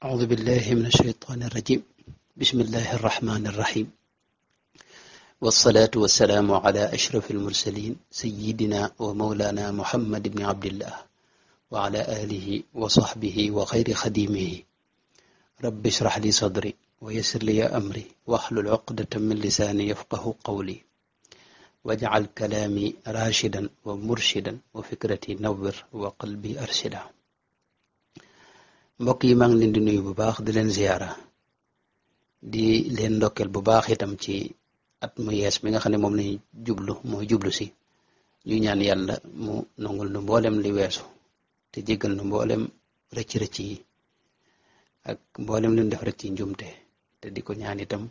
أعوذ بالله من الشيطان الرجيم بسم الله الرحمن الرحيم والصلاة والسلام على أشرف المرسلين سيدنا ومولانا محمد بن عبد الله وعلى آله وصحبه وخير خديمه رب اشرح لي صدري ويسر لي أمري واحلل عقدة من لساني يفقه قولي واجعل كلامي راشدا ومرشدا وفكرتي نور وقلبي أرشدا. mbokk yi maa ngi leen di nuyu bu baax di leen ziyaara di leen ndokkeel bu baax itam ci at mu yees mi nga xam ne moom lañuy jublu si ñu ñaan yàlla mu nangul nu mboolem li weesu te jéggal nu mboolem rëcc-rëcc yi ak mboolem lu ñu def rek ci njumte te di ko ñaan itam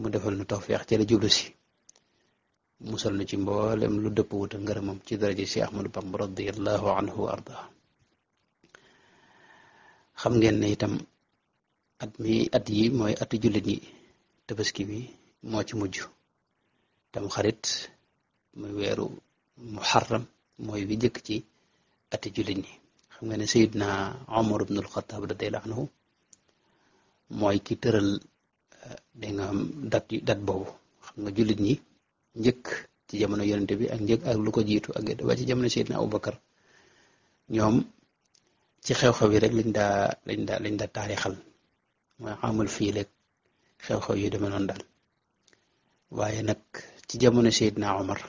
mu defal nu tawfeex ci la jublu si musal nu ci mboolem lu dëpp wuta ngërëmam ci daraja si Ahmadu Bamba radiyallahu anhu wa arda. xam ngeen ne itam at yi mooy atu jullit ñi tabaski bi moo ci mujj tam xarit muy weeru muharram mooy bi jëkk ci ati jullit ñi. xam nga ne Seydina Omar ibnul Xattaab radiyallaahu anhu mooy ki tëral danga am dat boobu. xam nga jullit ñi njëkk ci jamono yonente bi ak njëkk ak lu ko jiitu ak ba ci jamono Seydina Abubakar ñoom ci xew-xew yi rek lañ daa taarixal mooy amul fii rek xew-xew yu demee noonu daal. waaye nag ci jamono Seydina Omar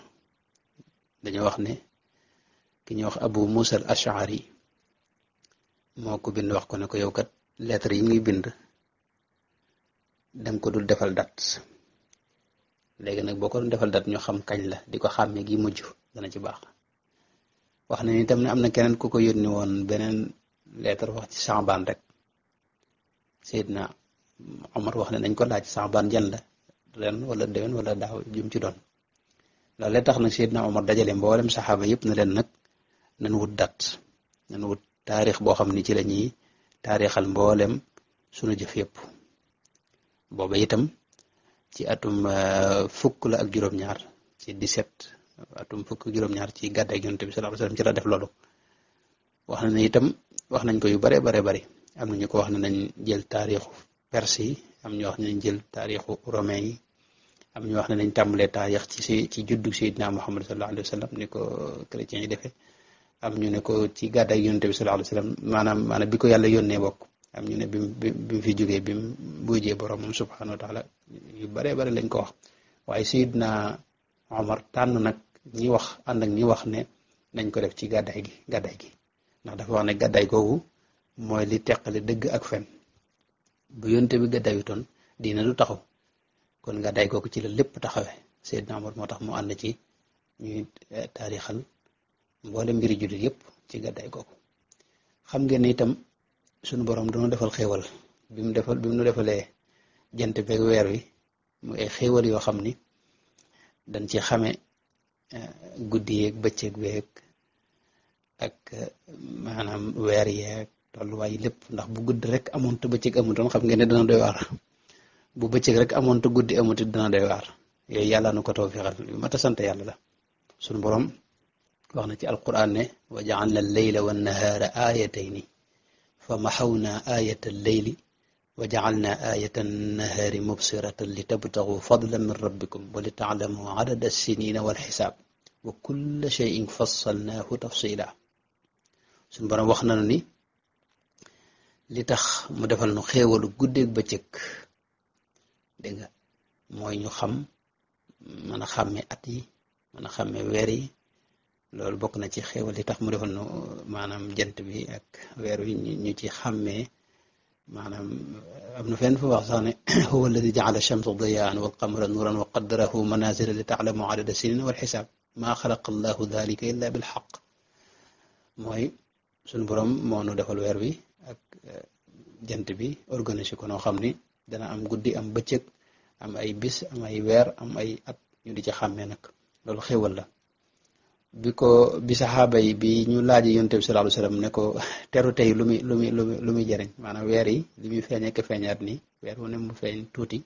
dañoo wax ne ki ñuy wax Abu Musa al Ash'ari moo ko bind wax ko ne ko yow kat lettre yi ngi bind danga ko dul defal dat léegi nag boo ko doon defal dat ñu xam kañ la di ko xàmmee gi mujj dana ci baax. wax na ni tam ne am na keneen ku ko yónni woon beneen lettre wax ci Saabaan rek Seydina Omar wax ne nañ ko laaj Saabaan jan la ren wala déwén wala daaw jum ci doon. loolu la tax nag Seydina Omar dajale mboolem saxaaba yëpp na leen nag nañ wut dat nañ wut taarix boo xam ni ci la ñuy taarixal mboolem sunu jëf yëpp. booba itam ci atum fukk la ak juróom-ñaar ci 17 atum fukk juróom-ñaar ci gàddaay Yonent bi sallallahu alayhi wasallam ci la def loolu. wax na ne itam wax nañ ko yu bare bari am na ñu ko wax ne nañ jël taarixu perse yi am ñu wax ne nañ jël taarixu romain yi am ñu wax ne nañ tàmbalee taarix ci juddu Seydina Muhammad sallallahu alayhi wasallam ni ko chrétiens yi defee. am ñu ne ko ci gàddaay Yonent bi sallallahu alayhi wasallam maanaam bi ko yàlla yónnee bokk. am ñu ne bi mu fi jógee bi mu bujjee boromam subhanahu wa taala yu bare lañ ko wax. waaye Seydina Omar tànn nag ñi wax ànd ak ñi wax ne nañ ko def ci gàddaay gi ndax dafa wax ne gàddaay googu mooy li teqale dëgg ak fen. bu yonte bi gàddaayutoon diina du taxaw kon gàddaay googu ci la lépp taxawe. Seydina Omar moo tax mu ànd ci ñuy taarixal mboole mbiri jullit yëpp ci gàddaay googu. xam ngeen ne itam suñu borom dañoo defal xéewal bi mu nu defalee jant beeg weer wi mu ay xéewal yoo xam ni dañ ci xame guddi yeeg bëccëg beeg ak maanaam weer yeeg tolluwaay lépp. ndax bu guddi rek amoon te bëccëg amutoon xam ngeen ne dana doy waar. bu bëccëg rek amoon te guddi amuti dana doy waar. yooyu yàlla nu ko tawfiixal yu mat a sant yàlla la. suñu borom wax na ci alquran ne wa ja'alna al-layla wan-nahaara aayatayni fa maxawna aayata al-layli wa ja'alna aayata an-nahaari mubsiratan li tabtagu fadlan min rabbikum wa li ta'lamu adada as-sinina wal xisaab wa kulla shay'in fassalnaahu tafsila. suñu borom wax nañu ni li tax mu defal nu xéewalu guddeeg bëccëg dégg nga mooy ñu xam mën a xàmme at yi mën a xàmme weer yi. loolu bokk na ci xéewal li tax mu defal nu maanaam jant bi ak weer wi ñu ci xàmmee maanaam am na fenn fa wax sax ne huwa alladi ja'ala ash-shamsa diya'an wal qamara nuuran wa qaddarahu manazila li ta'lamu adada as-sinina wal xisaab maa xalaqa allahu dhalika illa bil haqq. mooy suñu borom moo nu defal weer wi ak jant bi organisé ko noo xam ni dana am guddi am bëccëg am ay bis am ay weer am ay at ñu di ci xàmmee nag loolu xéewal la. bi saxaaba yi bi ñu laaj Yonent bi sallallahu alayhi wasallam ne ko teru tey lu muy jariñ maanaam weer yi li muy feeñee ka feeñaat nii weer wu ne mu feeñ tuuti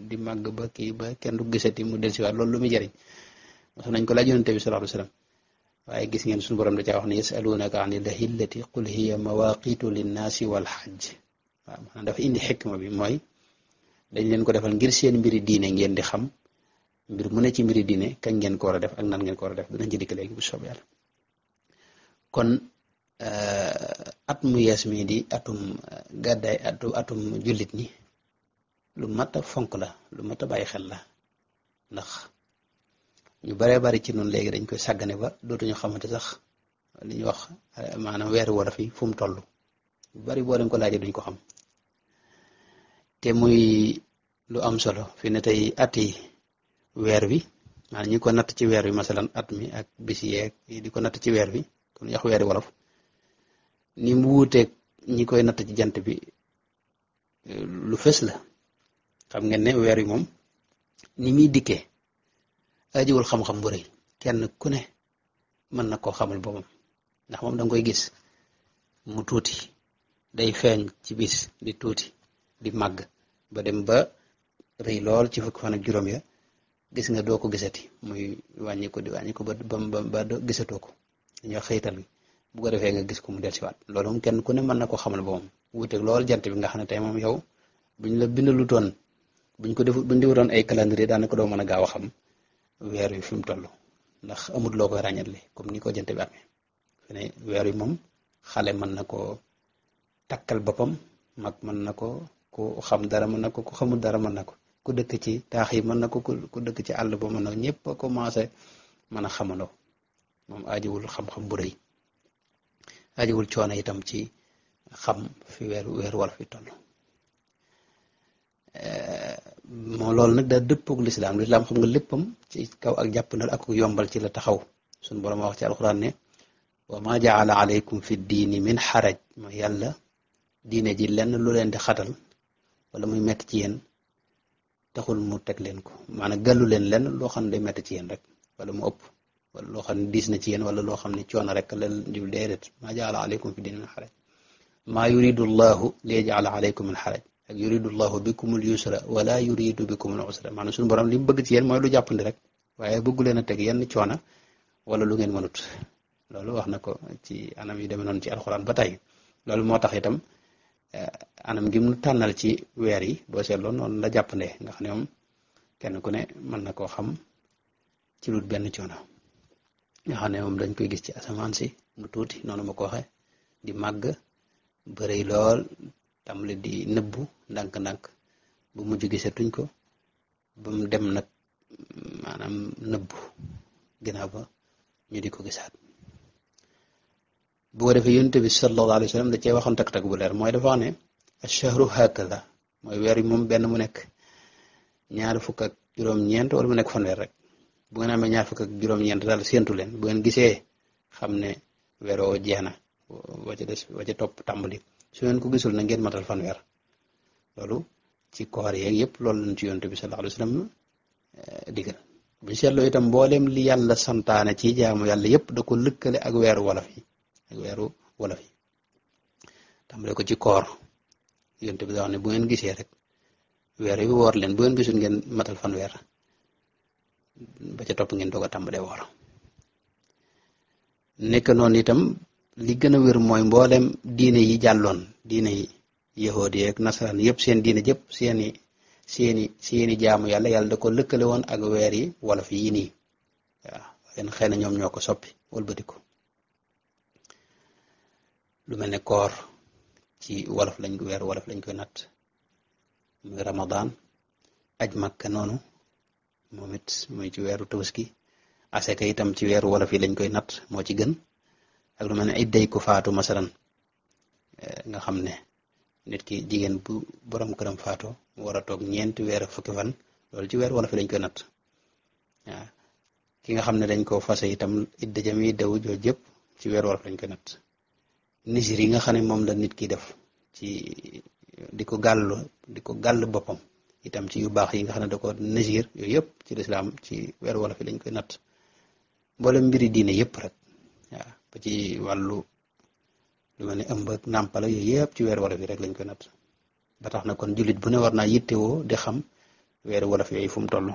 di màgg ba kii ba kenn du gisati mu dellusiwaat loolu lu muy jariñ wax nañ ko laaj Yonent bi sallallahu alayhi wasallam. waaye gis ngeen suñu borom da caa wax ne yasalunaka anil ahillati qul hiya mawaqitu linnaasi wal hajj waaw maanaam dafa indi xikma bi mooy dañ leen ko defal ngir seen mbiri diine ngeen di xam mbir mu ne ci mbiri diine kañ ngeen ko war a def ak nan ngeen ko war a def dinañ ci dikk léegi bu soobee yàlla kon at mu yees mi di atum gàddaay atum jullit ñi lu mat a fonk la lu mat a bàyyi xel la ndax ñu baree bari ci noonu léegi dañ koy sàggane ba dootuñu xamante sax li ñuy wax maanaam weeru wolof yi fu mu toll lu bari boo leen ko laajee duñ ko xam te muy lu am solo fi ne tey at yi weer wi maanaam ñi ko natt ci weer wi masalan at mi ak bis yeeg di ko natt ci weer wi kon yax weeri wolof ni mu wuuteeg ñi koy natt ci jant bi lu fës la xam ngeen ne weer wi moom ni muy dikkee ajiwul xam-xam bu rëy kenn ku ne mën na koo xamal boppam ndax moom danga koy gis mu tuuti day feeñ ci bis di tuuti di màgg ba dem ba rëy lool ci fukki fan ak juróom ya gis nga doo ko gisati muy wàññi ko di wàññi ko ba gisatoo ko dañuy wax xëytal gi bu ko defee nga gis ko mu dellusiwaat loolu moom kenn ku ne mën na koo xamal boppam wuuteeg lool jant bi nga xam ne tey moom yow buñ la bindalutoon buñ defutoon ay calendrier daanaka doo mën a gaaw a xam weer wi fi mu toll ndax amul loo koy ràññatle comme ni ko jant bi amee fi ne weer wi moom xale mën na ko takkal boppam mag mën na ko ku xam dara mën na ko ku xamul dara mën na ko ku dëkk ci taax yi mën na ko ku dëkk ci àll ba mën na ñëpp a commencé mën a xamandoo moom ajiwul xam-xam bu rëy ajiwul coono itam ci xam fi weer wala fi toll moo loolu nag daa dëppoog lislaam xam nga léppam ci kaw ak jàppandal ak yombal ci la taxaw suñu borom wax ci alxuraan ne wa ma jaala alaykum fi diini min xaraj ma yàlla diine ji lenn lu leen di xatal wala muy metti ci yéen taxul mu teg leen ko maanaam gàllu leen lenn loo xam ne day metti ci yéen rek wala mu ëpp wala loo xam ne diis na ci yéen wala loo xam ne coono rek la jul déedéet ma jaala alaykum fi diini min xaraj maa yuridu llahu li yajala alaykum min xaraj ak yuridu llahu bikumul yusra wala yuridu bikumul usra maanaam suñu borom li mu bëgg ci yéen mooy lu jàppandi rek waaye bëggu leen a teg yenn coono wala lu ngeen mënut loolu wax na ko ci anam yu demee noonu ci alxuraan ba tey loolu moo tax itam anam gi mu tànnal ci weer yi boo seetloo noonu la jàppandee nga xam ne moom kenn ku ne mën na koo xam ci lu benn coono nga xam ne moom dañ koy gis ci asamaan si mu tuuti noonu ma ko waxee di màgg bëri lool tàmbali di nëbbu ndànk-ndànk bu mujj gisatuñ ko ba mu dem nag maanaam nëbbu ginnaaw ba ñu di ko gisaat bu ko defee yonent bi sallallahu alayhi wa sallam da cee waxoon tak-tak bu leer mooy dafa wax ne ash-shahru hakada mooy weer yi moom benn mu nekk ñaar fukk ak juróom-ñeent wala mu nekk fanweer rek bu ngeen amee ñaar fukk ak juróom-ñeent daal séentu leen bu ngeen gisee xam ne weer woo jeex na wa ca topp tàmbali su ngeen ko gisul na ngeen matal fanweer loolu ci koor yeeg yëpp loolu lañ ci yonent bi sallallahu alayhi wa sallam digal bu ñu seetloo itam mboolem li yàlla santaane ci jaamu yàlla yëpp da ko lëkkale ak weeru wolof yi tàmbale ko ci koor yonent bi da wax ne bu ngeen gisee rek weer wi woor leen bu ngeen gisul ngeen matal fanweer ba ca topp ngeen doog a tàmbalee woor nekk noonu itam li gën a wér mooy mboolem diine yi jàlloon diine yi yahoodi ak nasaraan yëpp seen diine jëpp seeni jaamu yàlla da ko lëkkale woon ak weer yi wolof yi nii waaw yéen xëy na ñoom ñoo ko soppi wëlbatiku lu mel ne koor ci weeru wolof lañ koy natt muy Ramadan aj Makka noonu moom it muy ci weeru Tabaski aseka itam ci weeru wolof yi lañ koy natt moo ci gën ak lu mel ne idday ku faatu masalan nga xam ne nit ki jigéen bu borom këram faatoo mu war a toog ñeenti weer fukki fan loolu ci weeru wolof yi lañ koy natt waaw ki nga xam ne dañ koo fase itam idda jami daw jooju yëpp ci weeru wolof lañ koy natt nisir yi nga xam ne moom la nit ki def ci di ko gàll boppam itam ci yu baax yi nga xam ne da ko nisir yooyu yëpp ci lislaam ci weeru wolof yi lañ koy natt mboolem mbiri diine yëpp rek waaw ba ci wàllu lu mel ne ëmb ak nàmpala yooyu yëpp ci weeru wolof yi rek lañ koy natt ba tax na kon jullit bu ne war naa yittewoo di xam weeru wolof yooyu fu mu toll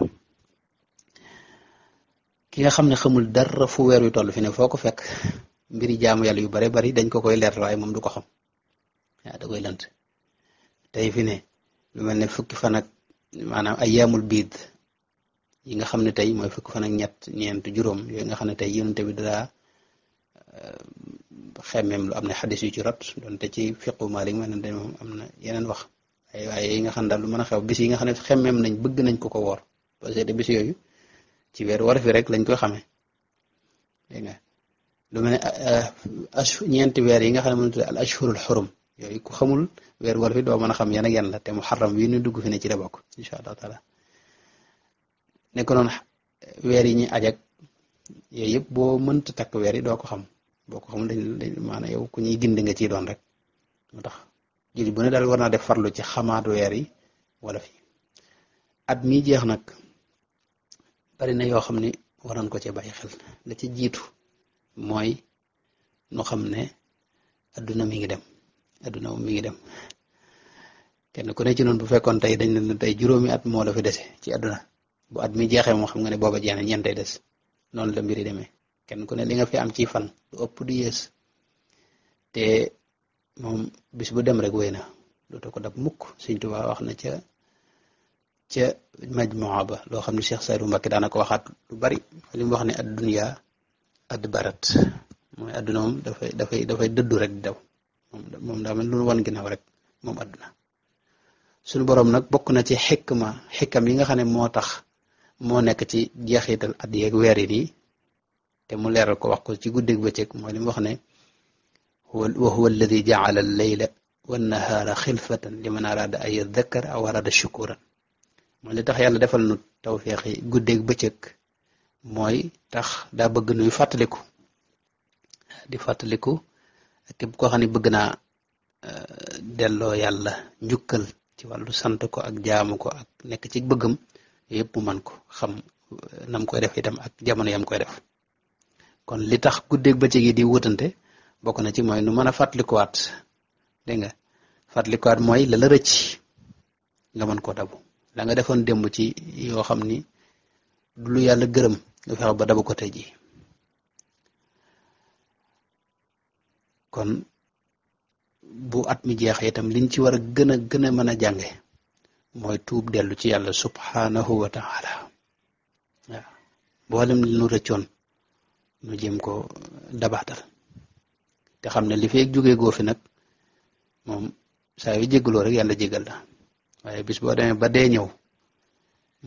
ki nga xam ne xamul dara fu weer wi toll fi ne foo ko fekk mbiri jaamu yàlla yu bare bari dañ ko koy leer waaye moom du ko xam waaw da koy lënt tey fi ne lu mel ne fukki fan ak maanaam ayyaamul biid yi nga xam ne tey mooy fukki fan ak ñett ñeent juróom yooyu nga xam ne tey yonent bi daa xemmeem lu am na xadis yu ci rot donte ci fiqu Maalik mel ne moom am na yeneen wax waaye yi nga xam ne daal lu mën a xew bis yi nga xam ne xemmeem nañ bëgg nañ ko ko woor parce que bis yooyu ci weer war fi rek lañ koy xamee dégg nga lu mel ne ñeenti weer yi nga xam ne mënut al ashhurul xurum yooyu ku xamul weer war fi doo mën a xam yan ak yan la te muharram wi ñu dugg fi ne ci la bokk incha allah taala nekk noonu weer yi ñuy ajak yooyu yëpp boo mënta takk weer yi doo ko xam boo ko xamul dañ maanaam yow ku ñuy gindi nga ciy doon rek moo tax jullit bu ne daal war naa def farlu ci xamaat weer yi wala fi at mi jeex nag bari na yoo xam ni war nañ ko cee bàyyi xel la ci jiitu mooy nu xam ne adduna mi ngi dem adduna moom mi ngi dem kenn ku ne ci noonu bu fekkoon tey dañ ne tey juróomi at moo la fi dese ci adduna bu at mi jeexee moom xam nga ne booba jeex na ñeentay des noonu la mbiri demee kenn ku ne li nga fi am ci fan lu ëpp du yées te moom bis bu dem rek wéy na dootoo ko dab mukk Sëñ Tuubaa wax na ca majmuwa ba loo xam ne Cheikh Saydou Mbacké daana ko waxaat lu bari li mu wax ne ad-dunya adbarat mooy adduna moom dafay dëddu rek di daw moom daa mel lu wan ginnaaw rek moom adduna suñu boroom nag bokk na ci xikam yi nga xam ne moo tax moo nekk ci jeexital at yeeg weer yi nii te mu leeral ko wax ko ci guddeeg bëccëg mooy li mu wax ne wa huwa alladi jaala al-layla wan-nahaara xilfatan liman araada an yadhakkara aw araada shukuran mooy li tax yàlla defal nu tawfeexi guddeeg bëccëg mooy tax daa bëgg nuy fàttaliku di fàttaliku képp koo xam ne bëgg naa delloo yàlla njukkal ci wàllu sant ko ak jaamu ko ak nekk ci bëggam yëpp mu man ko xam nam koy def itam ak jamono yam koy def kon li tax guddeeg bëccëg yi di wutante bokk na ci mooy nu mën a fàttalikuwaat dégg nga fàttalikuwaat mooy la rëcc nga mën koo dabu la nga defoon démb ci yoo xam ni du lu yàlla gërëm nga fexe ba dabu ko tey ji kon bu at mi jeexee itam liñ ci war a gën a mën a jànge mooy tuub dellu ci yàlla subhanahu wa taala waaw boolem li nu rëccoon nu jéem ko dabaatal te xam ne li feek jógee goo fi nag moom saa yu jéggaloo rek yàlla jéggal la waaye bis boo demee ba dee ñëw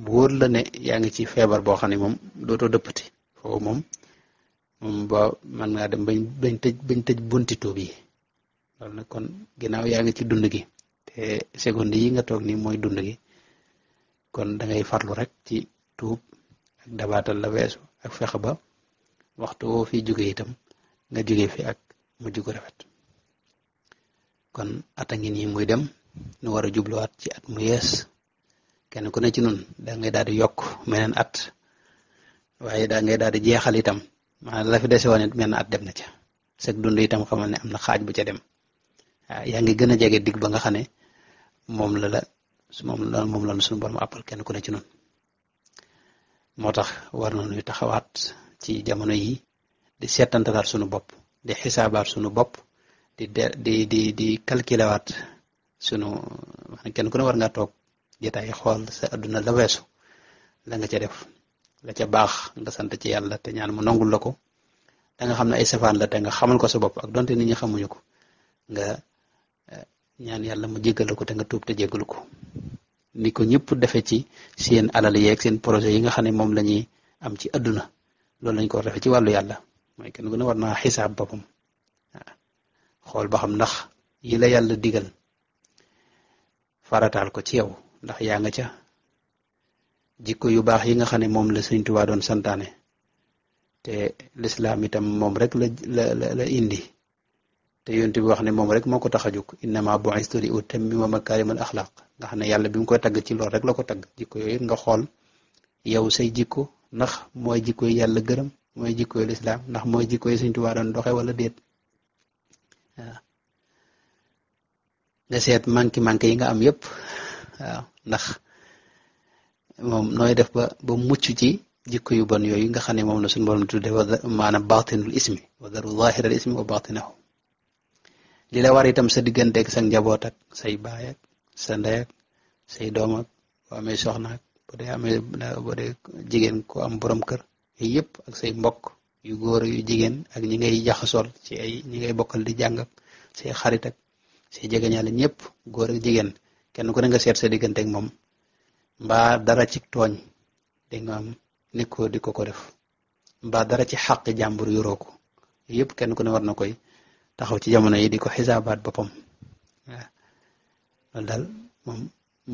bu wóor la ne yaa ngi ci feebar boo xam ne moom dootoo dëppati foofu moom ba man ngaa dem bañ tëj bunti tuub yi loolu nag kon ginnaaw yaa ngi ci dund gi te seconde yi nga toog nii mooy dund gi kon da ngay farlu rek ci tuub ak dabaatal la weesu ak fexe ba waxtu woo fi jóge itam nga jóge fi ak mujj gu rafet kon ata ngi nii muy dem nu war a jubluwaat ci at mu yees kenn ku ne ci nun da ngay daal di yokk meneen at waaye da ngay daal di jeexal itam maanaam la fi dese woon it menn at dem na ca sag dund itam xamal ne am na xaaj bu ca dem waaw yaa ngi gën a jege dig ba nga xam ne moom la suñu borom àppal kenn ku ne ci nun moo tax war na nuy taxawaat ci jamono yi di seetantalaat suñu bopp di xisaabaat suñu bopp di calculer waat sunu kenn ku ne war nga toog jotaay xool sa adduna la weesu la nga ca def la ca baax nga sant ci yàlla te ñaan mu nangul la ko da nga xam ne ay safaan la te nga xamal ko sa bopp ak donte nit ñi xamuñu ko nga ñaan yàlla mu jéggal ko te nga tuub te jéggalu ko ni ko ñëpp defee ci seen alal yeeg seen projet yi nga xam ne moom la ñuy am ci adduna loolu lañ ko war defee ci wàllu yàlla mooy kenn ku ne war naa xisaab boppam xool ba xam ndax yi la yàlla digal farataal ko ci yow ndax yaa nga ca jikko yu baax yi nga xam ne moom la Sëñ Tuubaa doon santaane te lislaam itam moom rek la indi te yonent bi wax ne moom rek moo ko tax a jóg innama bu'istu li utammima makaarimal axlaaq nga xam ne yàlla bi mu koy tagg ci loolu rek la ko tagg jikko yooyu nga xool yow say jikko ndax mooy jikko yi yàlla gërëm mooy jikko yi lislaam ndax mooy jikko yi Sëñ Tuubaa doon doxe wala déet waaw nga seet manqué yi nga am yépp waaw ndax moom nooy def ba mucc ci jikko yu bon yooyu nga xam ne moom la suñu borom tudde maanaam baatinul ismi wa daru zaahiral ismi wa baatinahu li la war itam sa digganteeg sa njaboot ak say baay ak sa ndey ak say doom ak boo amee soxna ak bu dee jigéen ku am borom kër yooyu yëpp ak say mbokk yu góor yu jigéen ak ñi ngay jaxasool ci ay ñi ngay bokkal di jàng ak say xarit ak say jegeñaale ñëpp góor ak jigéen kenn ku ne nga seet sa diggante ak moom mbaa dara ci tooñ da nga am nekkoo di ko def mbaa dara ci xàq jàmbur yoroo ko yëpp kenn ku ne war na koy taxaw ci jamono yi di ko xisaabaat boppam waaw loolu daal moom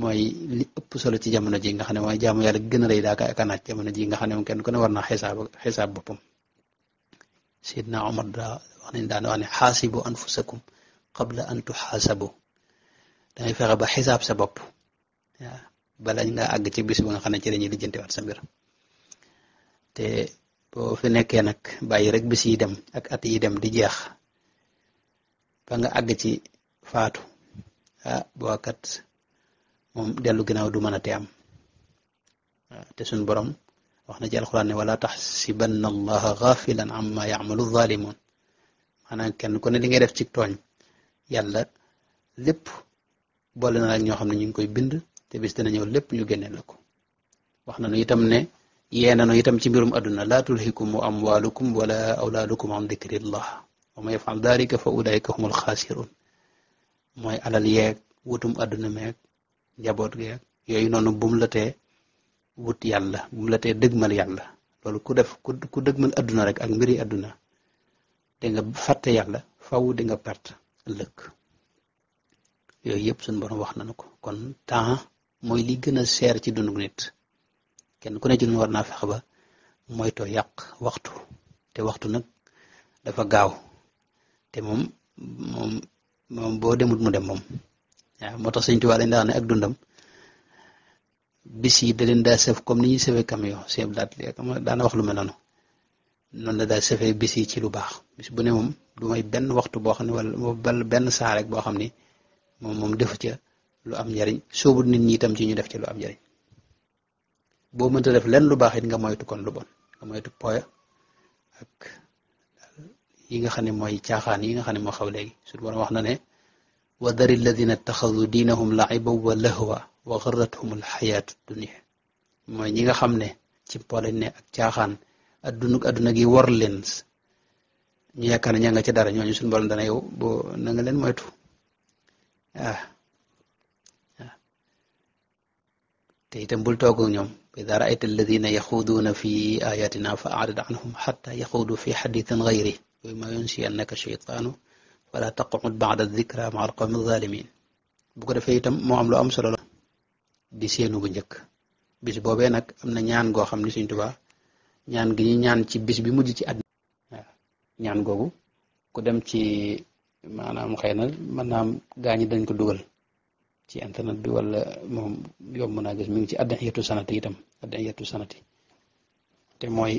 mooy li ëpp solo ci jamono ji nga xam ne mooy jaamu yàlla gën a rëy daa kanaat jamono ji nga xam ne moom kenn ku ne war na xisaab boppam Seydina Omar daa wax nañ daan wax ne xaasibu anfusakum qabla an tuxaasabu dangay fexe ba xisaab sa bopp waaw bala nga àgg ci bis ba nga xam ne ci lañuy lijjantiwaat sa mbir te boo fi nekkee nag bàyyi rek bis yi dem ak at yi dem di jeex ba nga àgg ci faatu boo kat moom dellu ginnaaw du mën a te am te suñ borom wax na ci alxuraan ne wala taxsibanna allaha gaafilan amma yacmalu zaalimuun maanaam kenn ku ne li ngay def ci tooñ yàlla lépp boole na ak ñoo xam ne ñu ngi koy bind te bis dina ñëw lépp ñu génneel la ko wax nañu itam ne yee nañu itam ci mbirum àdduna laa tulhikum amwaalukum wala awlaadukum an dikrillah wa man yafal dalika fa ulaika humul xaasiruun mooy alal yeeg wutum àdduna meeg njaboot geeg yooyu noonu bu mu la tee wut yàlla bu mu la tee dëgmal yàlla loolu ku dëgmal àdduna rek ak mbiri àdduna di nga fàtte yàlla faw di nga perte ëllëg yooyu yëpp suñu borom wax nañu ko kon temps mooy li gën a seer ci dundu nit kenn ku ne ci ñun war naa fexe ba moytoo yàq waxtu te waxtu nag dafa gaaw te moom boo demut mu dem moom waaw moo tax Sëñ Tuubaa dañ daa ne ak dundam bis yi da leen daa sëf comme ni ñuy sëfee camion sëf daat daana wax lu mel noonu la daa sëfee bis yi ci lu baax bis bu ne moom du may benn waxtu boo xam ne wala benn saa rek boo xam ni moom defu ca lu am njariñ soobu nit ñi itam ci ñu def ci lu am njariñ boo mënta def lenn lu baax it nga moytu kon lu bon nga moytu poya ak yi nga xam ne mooy caaxaan yi nga xam ne moo xaw léegi suñu borom wax na ne wa dari alladina ittaxadu diinahum laiba wa lahwa wa garrathum alxayaatu dunia mooy ñi nga xam ne ci po lañ ne ak caaxaan adduna gi war leen ñu yaakaar ne ña nga ci dara ñooñu suñu borom dana yow boo na nga leen moytu te itam bul toog ak ñoom ida raayta alladina yaxuuduuna fi ayatina fa arid anhum xata yaxuudu fi xadithin gayri wa ma yunsiyannaka sheytaanu wala taqud bada dikra maa alqawmi zalimin bu ko defee itam moo am lu am solo la di seenu bu njëkk bis boobee nag am na ñaan goo xam ne Sëñ Tuubaa ñaan gi ñu ñaan ci bis bi mujj ci at waaw ñaan googu ku dem ci maanaam xëy na mën naa am gaañi dañ ko dugal ci internet bi wala moom yomb naa gis mi ngi ci addaxiyatu sanati itam addaxiyatu sanati te mooy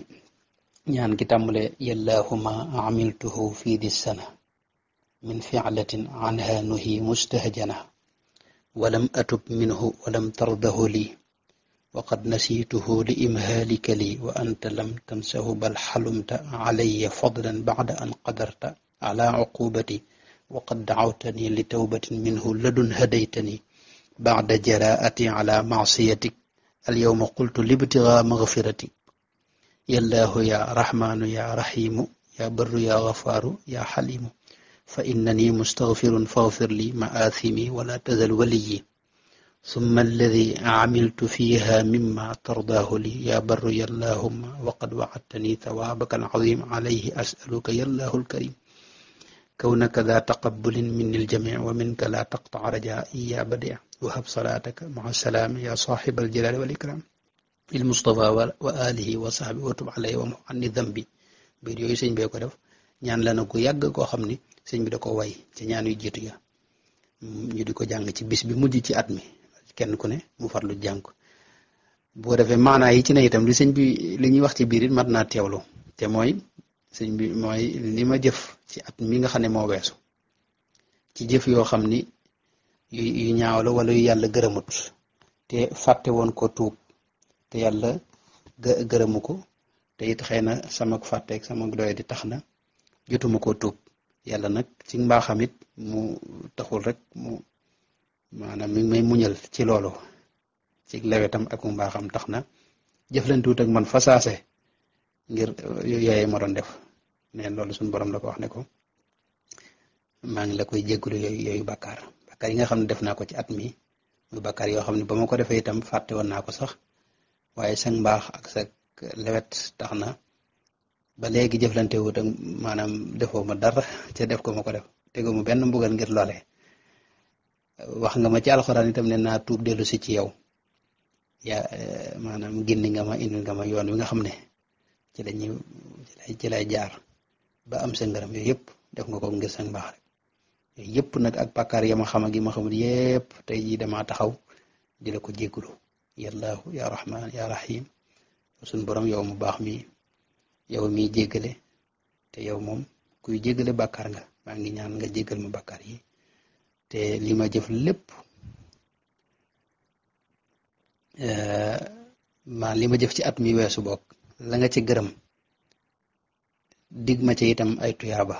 ñaan gi tàmbale yallahuma amiltuhu fi di sana min fi'latin anha nuhi mustahjana walam atub minhu walam tardahu li waqad nasituhu li imhalika li wa anta lam tansahu bal xalumta alayya fadlan bacda an qadarta ala uqubati waqad dacawtani li tawbatin minhu ladun hadaytani bacda jaraati ala macsiyatik alyawma qultu libtigaa magfiratik yallaahu ya raxmaanu ya raxiimu ya barru ya gafaaru ya xaliimu fa innani mustagfirun faghfir li ma'aathimi wala tazal waliyi summa alladi camiltu fiiha mimma tardaahu li ya barru yallaahumma waqad wacadtani thawaabaka alcaziim calayhi as'aluka yallaahu alkarim kawnaka daa taqabulin minni aljamic wa minka laa taqtac rajaa'i ya badic wahab salaataka maca salaami ya saaxiba aljalaali wal ikraam il Mustafa wa alihi wa sahbi wa tub alayhi wa muh anni dambi biir yooyu sëñ bee ko def ñaan la na gu yàgg koo xam ni sëñ bi da ko way ci ñaan yu jiitu ya ñu di ko jàng ci bis bi mujj ci at mi kenn ku ne mu farlu jàng ko boo defee maanaa yi ci ne itam li sëñ bi li ñuy wax ci biir it mat naa teewlu te mooy sëñ bi mooy li ma jëf ci at mi nga xam ne moo weesu ci jëf yoo xam ni yu ñaaw la wala yu yàlla gërëmut te fàtte woon ko tuub te yàlla gërëmu ko te it xëy na sama fàtteeg sama doye di tax na jotuma koo tuub yàlla nag ci mbaaxam it mu taxul rek mu maanaam maanaam mi ngi may muñal ci loolu ci lewetam ak mu mbaaxam tax na jëflantuwut ak man fasaase ngir yooyee ma doon def neen loolu suñu borom la ko wax ne ko maa ngi la koy jéggulu yooyu bàkkaar yi nga xam ne def naa ko ci at mi muy bàkkaar yoo xam ne ba ma ko defee itam fàtte woon naa ko sax waaye sa mbaax ak sa lewet tax na ba léegi jëflante wut ak maanaam defoo ma dara ca def ko ma ko def tegu mu benn mbugal ngir loole wax nga ma ci alxuraan itam ne naa tuub dellu si ci yow yaa maanaam gindi nga ma indi nga ma yoon wi nga xam ne ci lay jaar ba am sa ngërëm yooyu yëpp def nga ko ngir sa mbaax rek yooyu yëpp nag ak bàkkaar ya ma xam ak yi ma xamul yëpp tey jii damaa taxaw di la ko jéggulu yallaahu ya rahman ya rahim suñ borom yow mu baax mi yow miy jéggale te yow moom kuy jéggale bàkkaar nga maa ngi ñaan nga jéggal ma bàkkaar yi te li ma jëf lépp li ma jëf ci at mi weesu bokk la nga ci gërëm dig ma ci itam ay tuyaaba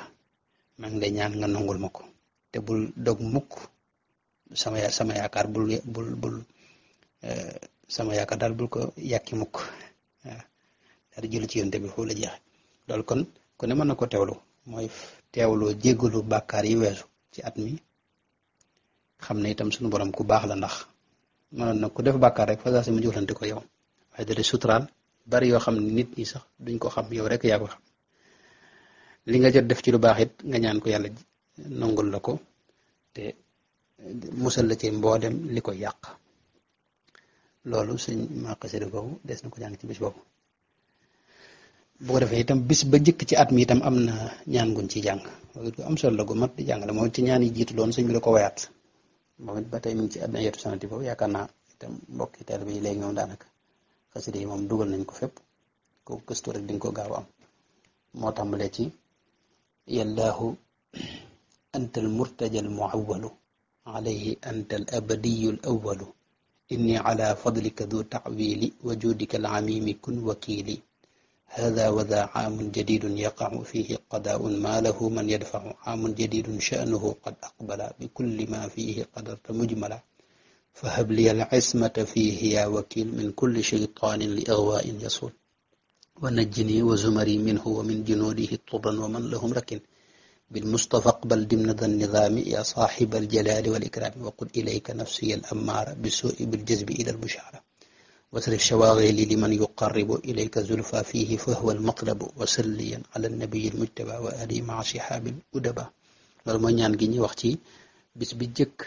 maa ngi lay ñaan nga nangul ma ko te bul dog mukk sama yaakaar bul sama yaakaar daal bul ko yàkki mukk waaw daal di julli ci yonte bi foofu la jeexe loolu kon ku ne mën na ko teewlu mooy teewloo jéggalu bàkkaar yi weesu ci at mi xam ne itam suñu borom ku baax la ndax mënoon na ku def bàkkaar rek fa saa si mu jëflante ko yow waaye da di suturaal bari yoo xam ne nit ñi sax duñ ko xam yow rek yaa ko xam li nga jot def ci lu baax it nga ñaan ko yàlla nangul la ko te musal la ci mboolem li ko yàq loolu suñ maqasida boobu des na ko jàng ci bis boobu bu ko defee itam bis ba jëkk ci at mi itam am na ñaan guñ ci jàng loolu ko am solo la gu mat di jàng la moom ci ñaan yi jiitu loon suñ bi la ko wayaat moom it ba tey mi ngi ci àddina yetu sanati boobu yaakaar naa itam mbokki taalibe yi léegi moom daanaka xasida yi moom dugal nañ ko fépp ko gëstu rek di nga ko gaaw am moo tàmbalee ci yallaahu anta al murtaja al muawwalu alayhi anta al abadiyu al awwalu inni ala fadlika du ta'wili wa judika al amimi kun wakili hada wa dha aamun jadidun yaqa'u fihi qadaa'un ma lahu man yadfa'u aamun jadidun sha'nuhu qad aqbala bi kulli ma fihi qadarta mujmala fahab li al ismata fihi ya wakil min kulli shaytanin li aghwa'in yasul wa najjini wa zumari minhu wa min junudihi turan wa man lahum rakin بالمصطفى اقبل ضمن ذا النظام يا صاحب الجلال والإكرام وقل إليك نفسي الأمارة بالسوء بالجذب إلى البشارة واصرف شواغلي لمن يقرب إليك زلفى فيه فهو المطلب وسليا على النبي المجتبى وآله مع صحاب الأدباء loolu mooy ñaan gi ñuy wax ci bis bi jëkk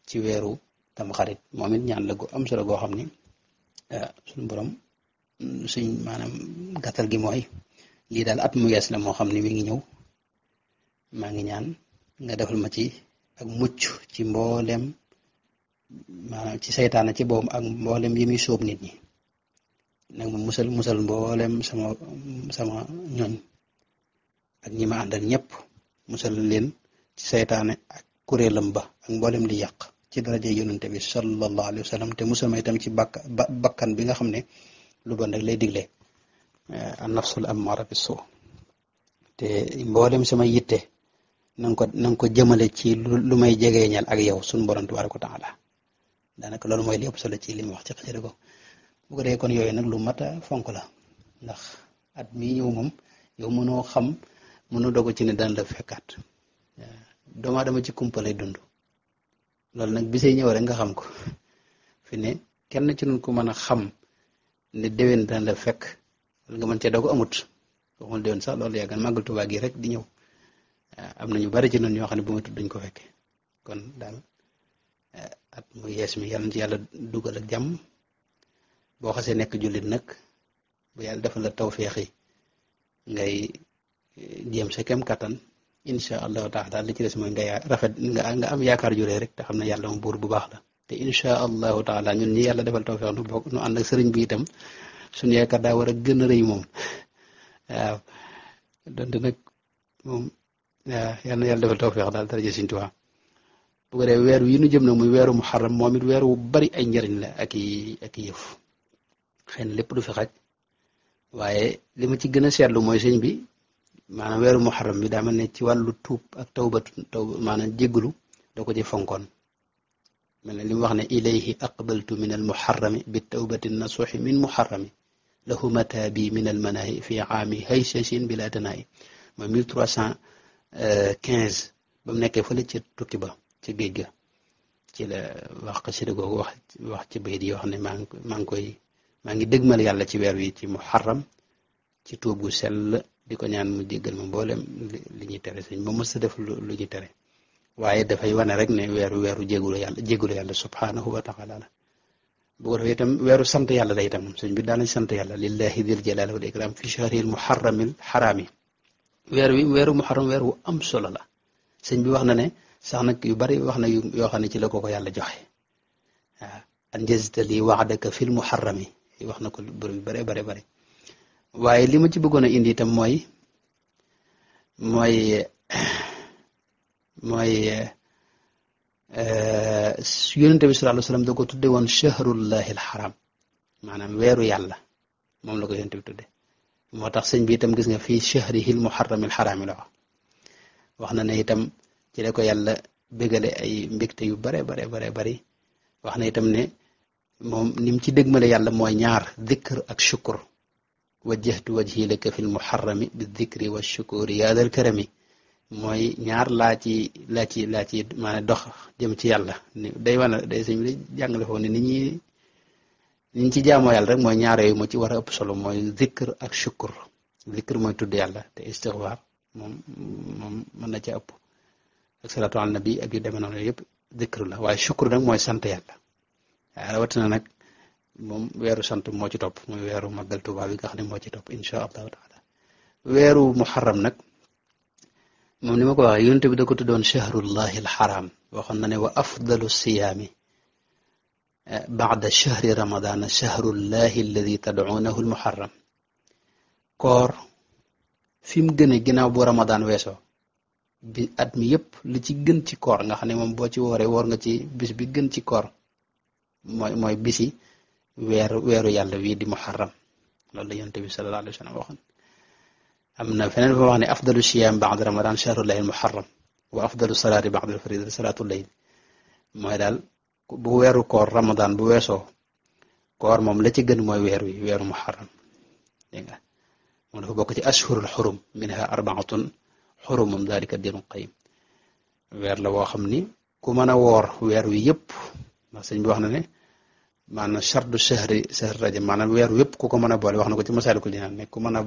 ci weeru Tamxarit moom it ñaan la gu am solo goo xam ni suñu borom suñ maanaam gàttal gi mooy lii daal at mu yees la moo xam ne mi ngi ñëw maa ngi ñaan nga defal ma ci ak mucc ci mboolem maanaam ci seytaane ci boobu ak mboolem yi muy sóob nit ñi nag ma musal mboolem sama ñoñ ak ñi ma àndal ñëpp musal leen ci seytaane ak kuréelam ba ak mboolem li yàq ci daraja yonente bi sallallahu alayhi wa sallam te musal ma itam ci bakkan bi nga xam ne lu bon rek lay digle an nafsul ammaara bisu te mboolem sama yitte na nga ko jëmale ci lu may jegeeñal ak yow suñu borom tabaaraka wa taala daanaka loolu mooy li ëpp solo ci li mu wax ci xasida ko bu ko dee kon yooyu nag lu mat a fonk la ndax at mii ñëw moom yow mënoo dogu ci ne daan la fekkaat doomu aadama ci kumpa lay dund loolu nag bisee ñëw rek nga xam ko fi ne kenn ci nun ko mën a xam ne déwén daan la fekk wala nga mën cee dogu amut waxul déwén sax loolu yàggan màggal Tuubaa gi rek di ñëw am na ñu bari ci noonu ñoo xam ne bu ma tudd duñ ko fekke kon daal at mu yees mi yàlla na ci yàlla dugal ak jàmm boo xasee nekk jullit nag bu yàlla defal la tawféex yi ngay jéem sa kem kattan incha allahu taala li ci des mooy nga rafet nga am yaakaar juree rek te xam ne yàlla moom buur bu baax la te incha allahu taala ñun ñi yàlla defal tawféex nu bokk nu ànd ak sëriñ bi itam suñu yaakaar daa war a gën a rëy moom waaw donte nag moom waaw yal na yàlla defal tawféex daal dara jël Sëriñ Tuubaa bu ko defee weer wi nu jëm nag muy weeru muharram moom it weer wu bari ay njëriñ la ak i yëf xëy na lépp du fi xaj waaye li ma ci gën a seetlu mooy sëñ bi maanaam weeru muharram bi daa mel ne ci wàllu tuub ak taw maanaam jéggalu da ko ci fonkoon mel ne li mu wax ne ilayhi aqbaltu min al muharrami bi tawbati nasuxi min muharrami lahu mataabi min al manahi fi aami haysashin bila tanaayi mooy 1315 ba mu nekkee fële ca tukki ba ca géej ga ci la wax xasida googu wax ci bayit yi wax ne maa ngi dëgmal yàlla ci weer wi ci muharram ci tuub gu sell di ko ñaan mu jéggal ma mboolem li ñuy tere sëñ ba mës a def lu ñuy tere waaye dafay wane rek ne weeru jéggulu yàlla subhanahu wa taala la bu ko defee itam weeru sant yàlla la itam sëñ bi daanañ sant yàlla lillahi dil jalali wal ikram fi shahril muharramil xaraami weeru muharram weer wu am solo la sëñ bi wax na ne sax nag yu bari wax na yoo xam ne ci la ko yàlla joxe waaw anjazta li waadaka fil muharrami wax na ko bër yu bare bare bare waaye li ma ci bëggoon a indi itam mooy yonente bi sallallahu alayhi wasallam da ko tudde woon shahrullahi alxaram maanaam weeru yàlla moom la ko yonente bi tudde moo tax sëñ bi itam gis nga fii shahrihil muharramil xaraami la wax na ne itam ci la ko yàlla bégale ay mbégte yu bare bare bare bari wax na itam ne moom ni mu ci dégmale yàlla mooy ñaar dikr ak shukur wajjahtu wajhi laka fil muharrami bi dikri wa shukuri yaadal karami mooy ñaar laa ci maanaam dox jëm ci yàlla day wane day sëñ bi day jàngale foofu ne ni ñu ci jaamoo yàlla rek mooy ñaar yooyu moo ci war a ëpp solo mooy zikr ak shukur zikr mooy tudd yàlla te istixfaar moom mën na ca ëpp ak salaatu ala nabi ak yu demee noonu yëpp zikr la waaye shukur nag mooy sant yàlla waaye rawatina nag moom weeru sant moo ci topp mooy weeru màggal Tuubaa bi nga xam ne moo ci topp insha allahu taala weeru muharram nag moom ni ma ko waxee yonent bi da ko tuddoon shahrullahi alxaram waxoon na ne wa afdalu siyaami baada shahri ramadana shahrullahi alladi tadcuunahu almuharram koor fi mu gëne ginnaaw bu ramadan weesoo bi at mi yëpp li ci gën ci koor nga xam ne moom boo ci wooree woor nga ci bis bi gën ci koor mooy bisi weeru yàlla wii di muharram loolu la yonent bi sallallahu alayhi wa sallam waxoon am na feneen fa wax ne afdalu siyaam baada ramadan shahrullahi almuharram wa afdalu salaati baada alfarida salaatu layl mooy daal bu weeru koor ramadan bu weesoo koor moom la ci gën mooy weeru muharram dégg nga moom dafa bokk ci ashhurul xurum minha arbaatun xurumum dalika diinul qayim weer la woo xam ni ku mën a woor weer wi yëpp ndax sëñ bi wax na ne maanaam chardu shahri rajab maanaam weer wi yëpp ku ko mën a boole wax na ko ci masaalikul jinaan ne ku mën a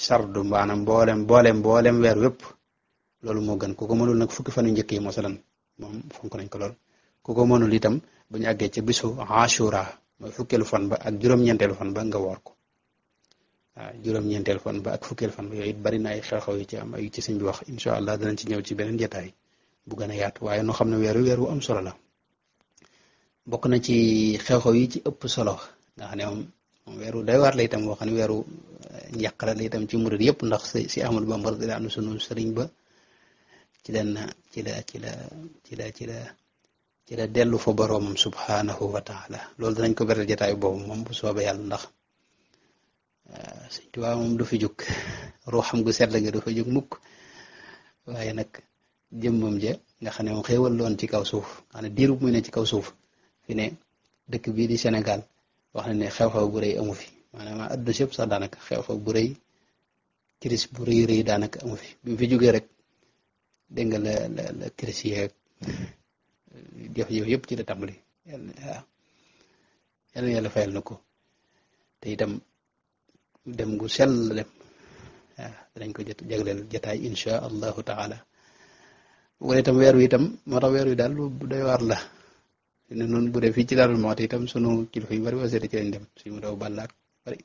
chardu maanaam mboolem weer wépp loolu moo gën ku ko mënul nag fukki fan yu njëkk yi masalan moom fonk nañ ko lool ku ko mënul itam bu ñu àggee ca bisu ashura mooy fukkeelu fan ba ak juróom-ñeenteelu fan ba nga woor ko waaw juróom-ñeenteelu fan ba ak fukkeelu fan ba yooyu it bari na ay xew-xew yu ci am ay ci sëñ bi wax incha allah danañ ci ñëw ci beneen jotaay bu gën a yaatu waaye noo xam ne weer wu am solo la bokk na ci xew-xew yi ci ëpp solo nga xam ne moom weeru day waar la itam boo xam ne weeru njàqare la itam ci murid yëpp ndax si Ahmadu Bamba di am sunu sëriñ ba ci la dellu fa boroomam subhanahu wa taala loolu danañ ko beral jotaay boobu moom bu soobee yàlla ndax Sëñ Tuubaa moom du fi jóg ruuxam gu sell ga du fa jóg mukk waaye nag jëmmam ja nga xam ne moom xéewal loon ci kaw suuf nga xam ne diirub muy ne ci kaw suuf fi ne dëkk bii di Sénégal wax na ne xew-xew bu rëy amu fi maanaam adduna si yëpp sax daanaka xew-xew bu rëy kiris bu rëy daanaka amu fi bi mu fi jógee rek dégg nga la kiris yeeg jëf yëpp ci la tàmbali waaw yàlla fayal na ko te itam dem gu sell la dem waaw danañ ko jagleel jataay insha allahu taala bu ko itam weer wi itam moo tax weer wi daal lu doy waar la ne noonu bu dee fii ci Daaru Muxti itam sunu kilifa yu bari waseeti ci lañ dem suñu mu daw bàllaak bari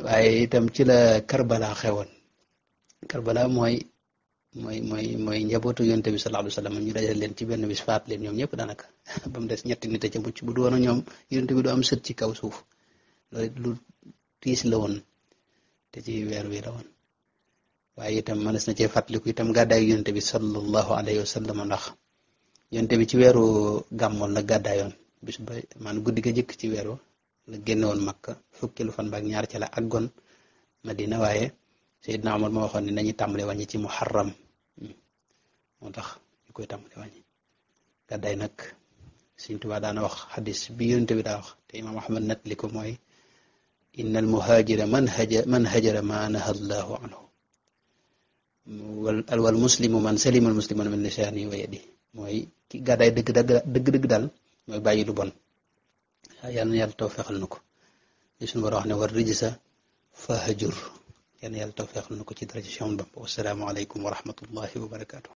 waaye itam ci la Karbala xewoon Karbala mooy njabootu yonte bi sallallahu alayhi wa sallam ñu dajal leen ci benn bis faat leen ñoom ñëpp daanaka ba mu des ñetti nit a ca mucc bu du woon ñoom yonte bi du am sët ci kaw suuf loolu lu tiis la woon te ci weer wi la woon waaye itam mënees na cee fàttaliku itam gàddaayu yonte bi sallallahu alayhi wa sallam ndax yonte bi ci weeru gàmmoon la gàddaayoon bis ba maanaam guddi ga jëkk ci weeru la génne woon Makka fukkeelu fan ba ak ñaar ca la àggoon Madina waaye Seydina Omar moo waxoon ne nañu tàmbale wàññi ci muharram moo tax ñu koy tàmbale wàññi gàddaay nag Sëriñ Tuubaa daana wax xadis bi yonent bi daa wax te imaam Ahmad nettali ko mooy inna al muhaajira man hajara ma naha allahu anhu wal muslimu man salima al muslimuna min lisaanihi wa yadihi mooy ki gàddaay dëgg daal mooy bàyyi lu bon yal na yàlla tawfeexal na ko li suñu war a wax ne war rijsa fahjur yal na yàlla tawfeexal na ko ci dara ci Cheikh Bamba. Wassalaamu aleykum wa rahmatullahi wa barakaatu.